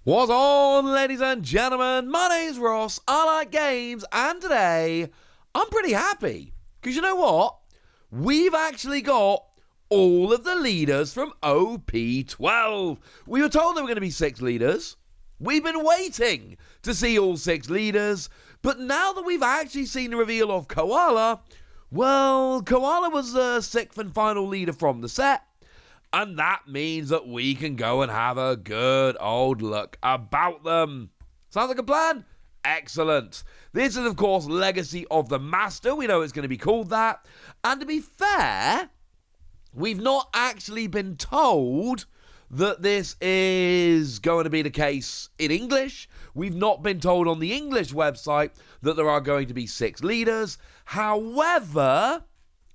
What's on, ladies and gentlemen? My name's Ross, I like games, and today, I'm pretty happy. Because you know what? We've actually got all of the leaders from OP-12. We were told there were going to be 6 leaders. We've been waiting to see all 6 leaders. But now that we've actually seen the reveal of Koala, well, Koala was the 6th and final leader from the set. And that means that we can go and have a good old look about them. Sounds like a plan? Excellent. This is, of course, Legacy of the Master. We know it's going to be called that. And to be fair, we've not actually been told that this is going to be the case in English. We've not been told on the English website that there are going to be 6 leaders. However,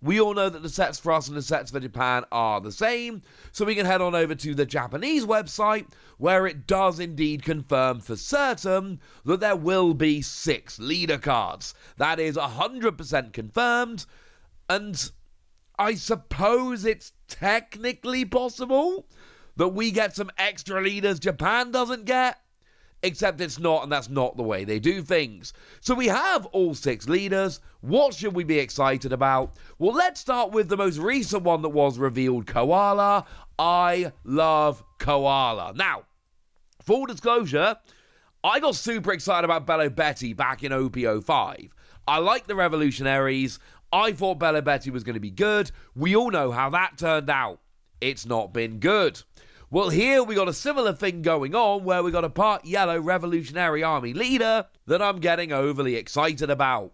we all know that the sets for us and the sets for Japan are the same, so we can head on over to the Japanese website, where it does indeed confirm for certain that there will be 6 leader cards. That is 100% confirmed, and I suppose it's technically possible that we get some extra leaders Japan doesn't get. Except it's not, and that's not the way they do things. So we have all 6 leaders. What should we be excited about? Well, let's start with the most recent one that was revealed, Koala. I love Koala. Now, full disclosure, I got super excited about Bello Betty back in OP-05. I like the Revolutionaries. I thought Bello Betty was going to be good. We all know how that turned out. It's not been good. Well, here we got a similar thing going on where we got a part yellow Revolutionary Army leader that I'm getting overly excited about.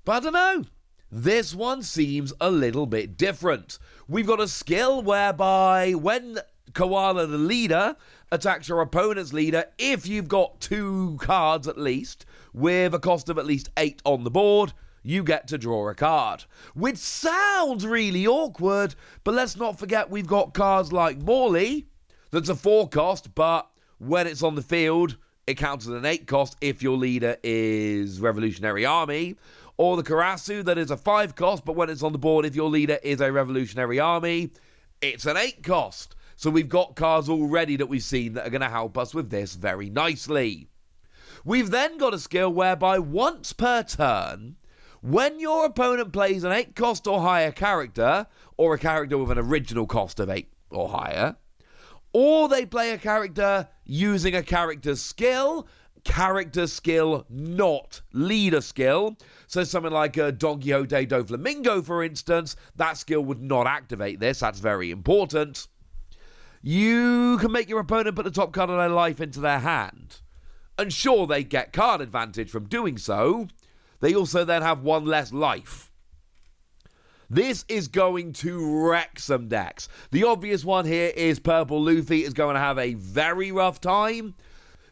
But I don't know. This one seems a little bit different. We've got a skill whereby when Koala the leader attacks your opponent's leader, if you've got 2 cards at least, with a cost of at least 8 on the board, you get to draw a card. Which sounds really awkward, but let's not forget we've got cards like Morley, that's a 4 cost, but when it's on the field, it counts as an 8 cost if your leader is Revolutionary Army. Or the Karasu, that is a 5 cost, but when it's on the board, if your leader is a Revolutionary Army, it's an 8 cost. So we've got cards already that we've seen that are going to help us with this very nicely. We've then got a skill whereby once per turn, when your opponent plays an 8 cost or higher character, or a character with an original cost of 8 or higher, or they play a character using a character skill not leader skill. So something like a Donquixote Doflamingo, for instance, that skill would not activate this. That's very important. You can make your opponent put the top card of their life into their hand. And sure, they get card advantage from doing so. They also then have 1 less life. This is going to wreck some decks. The obvious one here is Purple Luffy is going to have a very rough time.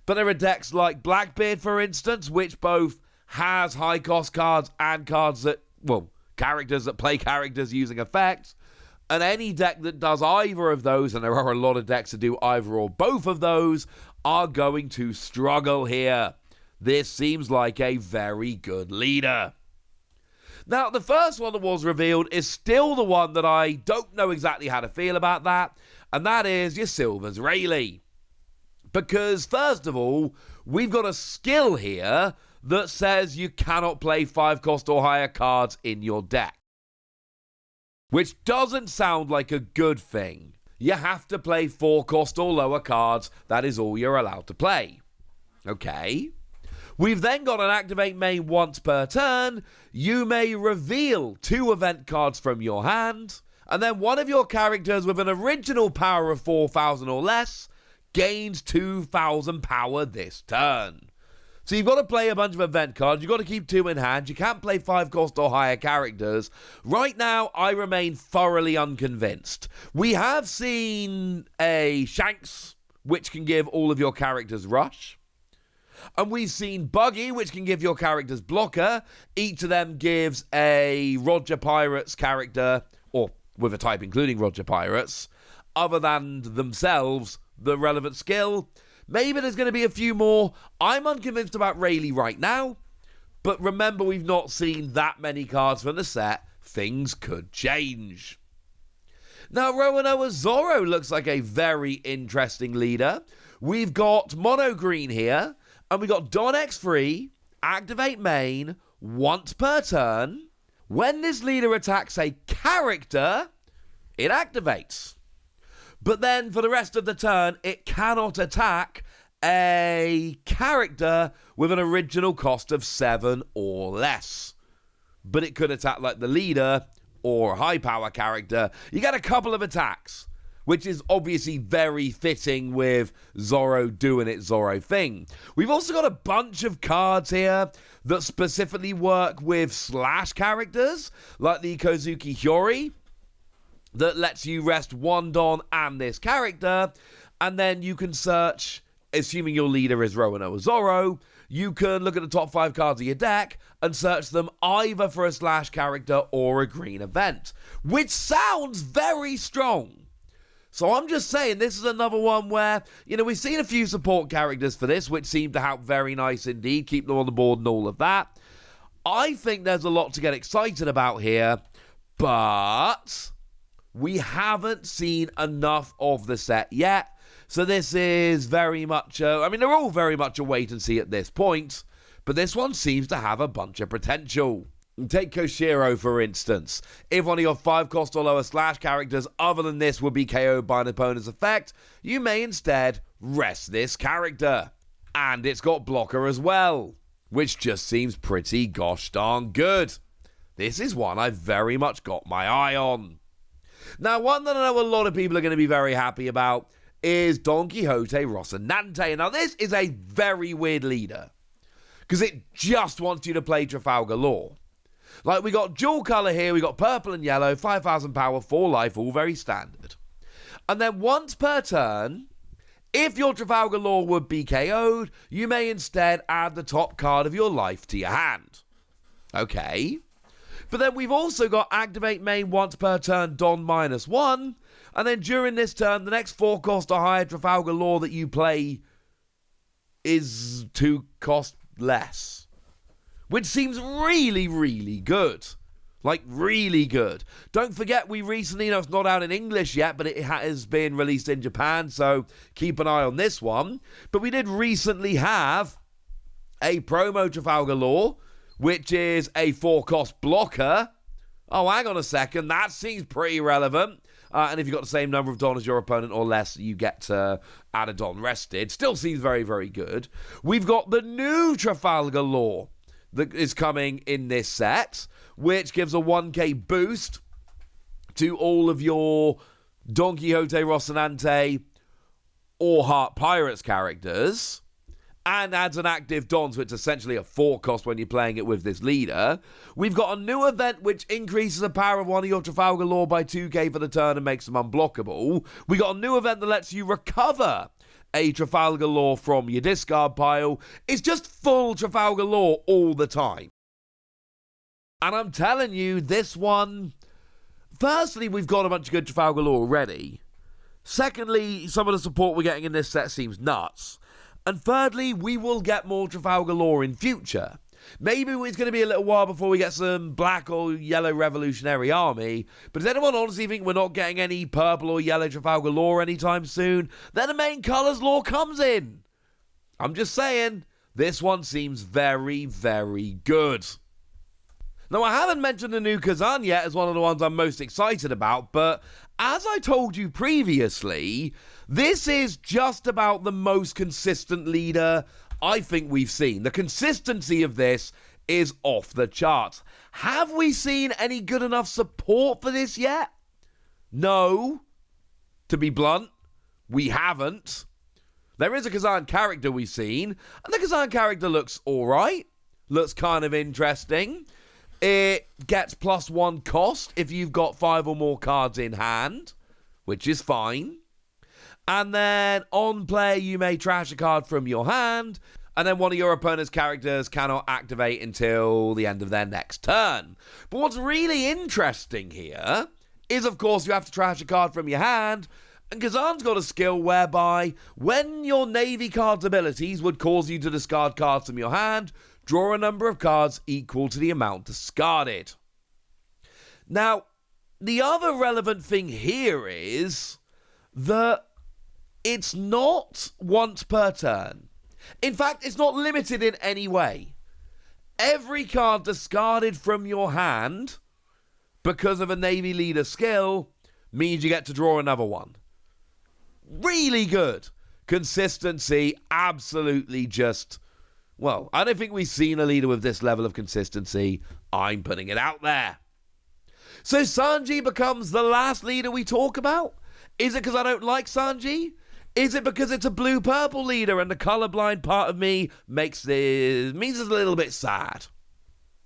But there are decks like Blackbeard, for instance, which both has high cost cards and cards that, well, characters that play characters using effects. And any deck that does either of those, and there are a lot of decks that do either or both of those, are going to struggle here. This seems like a very good leader. Now, the first one that was revealed is still the one that I don't know exactly how to feel about that, and that is your Silver's Rayleigh. Because, first of all, we've got a skill here that says you cannot play 5 cost or higher cards in your deck. Which doesn't sound like a good thing. You have to play 4 cost or lower cards. That is all you're allowed to play. Okay. We've then got an activate main once per turn. You may reveal 2 event cards from your hand, and then one of your characters with an original power of 4,000 or less gains 2,000 power this turn. So you've got to play a bunch of event cards. You've got to keep 2 in hand. You can't play 5 cost or higher characters. Right now, I remain thoroughly unconvinced. We have seen a Shanks, which can give all of your characters rush. And we've seen Buggy, which can give your characters blocker. Each of them gives a Roger Pirates character, or with a type including Roger Pirates, other than themselves, the relevant skill. Maybe there's going to be a few more. I'm unconvinced about Rayleigh right now. But remember, we've not seen that many cards from the set. Things could change. Now, Roronoa Zoro looks like a very interesting leader. we've got mono green here, and we've got Don X3, activate main, once per turn. When this leader attacks a character, it activates. But then for the rest of the turn, it cannot attack a character with an original cost of 7 or less. But it could attack like the leader or a high power character. You get a couple of attacks, which is obviously very fitting with Zoro doing its Zoro thing. We've also got a bunch of cards here that specifically work with slash characters, like the Kozuki Hyori, that lets you rest one Don and this character, and then you can search, assuming your leader is Roronoa Zoro, you can look at the top 5 cards of your deck and search them either for a slash character or a green event, which sounds very strong. So I'm just saying, this is another one where, we've seen a few support characters for this, which seem to help very nice indeed, keep them on the board and all of that. I think there's a lot to get excited about here, but we haven't seen enough of the set yet. So this is very much, they're all very much a wait and see at this point, but this one seems to have a bunch of potential. Take Koshiro, for instance. If one of your 5 cost or lower slash characters other than this would be KO'd by an opponent's effect, you may instead rest this character. And it's got blocker as well, which just seems pretty gosh darn good. This is one I've very much got my eye on. Now, one that I know a lot of people are going to be very happy about is Donquixote Rosinante. Now, this is a very weird leader, because it just wants you to play Trafalgar Law. Like, we got dual colour here, we got purple and yellow, 5,000 power, 4 life, all very standard. And then once per turn, if your Trafalgar Law would be KO'd, you may instead add the top card of your life to your hand. Okay. But then we've also got activate main once per turn, Don -1, and then during this turn, the next 4 cost or higher Trafalgar Law that you play is 2 cost less. Which seems really, really good. Like, really good. Don't forget, we recently, it's not out in English yet, but it has been released in Japan, so keep an eye on this one. But we did recently have a promo Trafalgar Law, which is a 4-cost blocker. Oh, hang on a second, that seems pretty relevant. And if you've got the same number of Don as your opponent or less, you get to add a Don rested. Still seems very, very good. We've got the new Trafalgar Law that is coming in this set, which gives a 1k boost to all of your Donquixote Rosinante or Heart Pirates characters, and adds an active Don, so it's essentially a 4 cost when you're playing it with this leader. We've got a new event which increases the power of one of your Trafalgar Law by 2k for the turn and makes them unblockable. We got a new event that lets you recover a Trafalgar Law from your discard pile. It's just full Trafalgar Law all the time. And I'm telling you, this one, firstly, we've got a bunch of good Trafalgar Law already. Secondly, some of the support we're getting in this set seems nuts. And thirdly, we will get more Trafalgar Law in future. Maybe it's going to be a little while before we get some black or yellow Revolutionary Army, but does anyone honestly think we're not getting any purple or yellow Trafalgar Law anytime soon? Then the main colours law comes in. I'm just saying, this one seems very, very good. Now, I haven't mentioned the new Kuzan yet as one of the ones I'm most excited about, but as I told you previously, this is just about the most consistent leader I think we've seen. The consistency of this is off the charts. Have we seen any good enough support for this yet? No. To be blunt, we haven't. There is a Kuzan character we've seen, and the Kuzan character looks alright. Looks kind of interesting. It gets +1 cost if you've got 5 or more cards in hand, which is fine. And then on play, you may trash a card from your hand, and then one of your opponent's characters cannot activate until the end of their next turn. But what's really interesting here is, of course, you have to trash a card from your hand, and Kuzan's got a skill whereby when your Navy card's abilities would cause you to discard cards from your hand, draw a number of cards equal to the amount discarded. Now, the other relevant thing here is that it's not once per turn. In fact, it's not limited in any way. Every card discarded from your hand because of a Navy leader skill means you get to draw another one. Really good. Consistency, absolutely just, well, I don't think we've seen a leader with this level of consistency. I'm putting it out there. So Sanji becomes the last leader we talk about? Is it because I don't like Sanji? Is it because it's a blue-purple leader and the colorblind part of me means it's a little bit sad?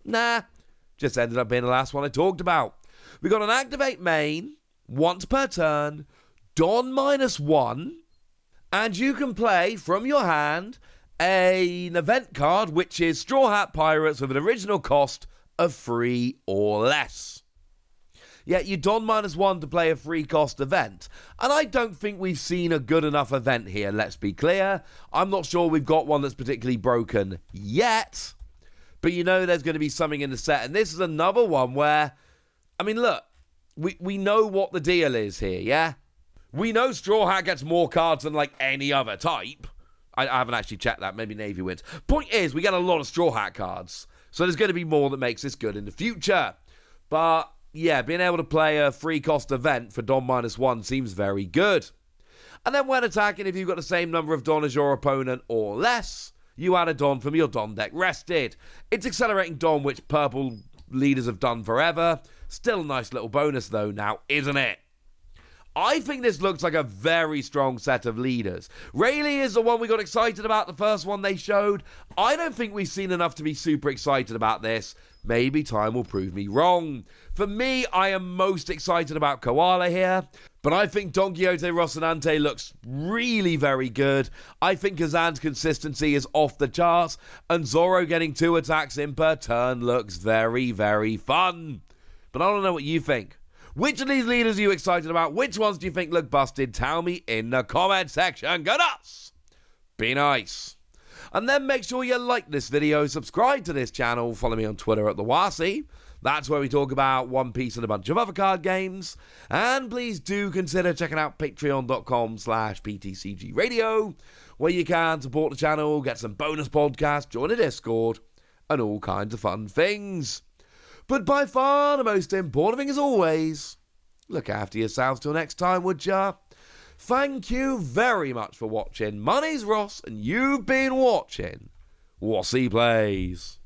Nah, just ended up being the last one I talked about. We got an activate main, once per turn, Don -1, and you can play from your hand an event card, which is Straw Hat Pirates with an original cost of 3 or less. Yeah, you don -1 to play a free cost event. And I don't think we've seen a good enough event here, let's be clear. I'm not sure we've got one that's particularly broken yet. But you know there's going to be something in the set. And this is another one where, I mean, look, we know what the deal is here, yeah? We know Straw Hat gets more cards than, like, any other type. I haven't actually checked that. Maybe Navy wins. Point is, we get a lot of Straw Hat cards. So there's going to be more that makes this good in the future. But yeah, being able to play a free cost event for Don -1 seems very good. And then when attacking, if you've got the same number of Don as your opponent or less, you add a Don from your Don deck rested. It's accelerating Don, which purple leaders have done forever. Still a nice little bonus though now, isn't it? I think this looks like a very strong set of leaders. Rayleigh is the one we got excited about, the first one they showed. I don't think we've seen enough to be super excited about this. Maybe time will prove me wrong. For me, I am most excited about Koala here, but I think Donquixote Rosinante looks really very good. I think Kuzan's consistency is off the charts, and Zoro getting 2 attacks in per turn looks very, very fun. But I don't know what you think. Which of these leaders are you excited about? Which ones do you think look busted? Tell me in the comment section. Go nuts! Be nice. And then make sure you like this video, subscribe to this channel, follow me on Twitter at @TheWasi. That's where we talk about One Piece and a bunch of other card games. And please do consider checking out patreon.com/PTCG Radio, where you can support the channel, get some bonus podcasts, join a Discord, and all kinds of fun things. But by far the most important thing as always, look after yourselves till next time, would ya? Thank you very much for watching. My name's Ross, and you've been watching Wasi Plays.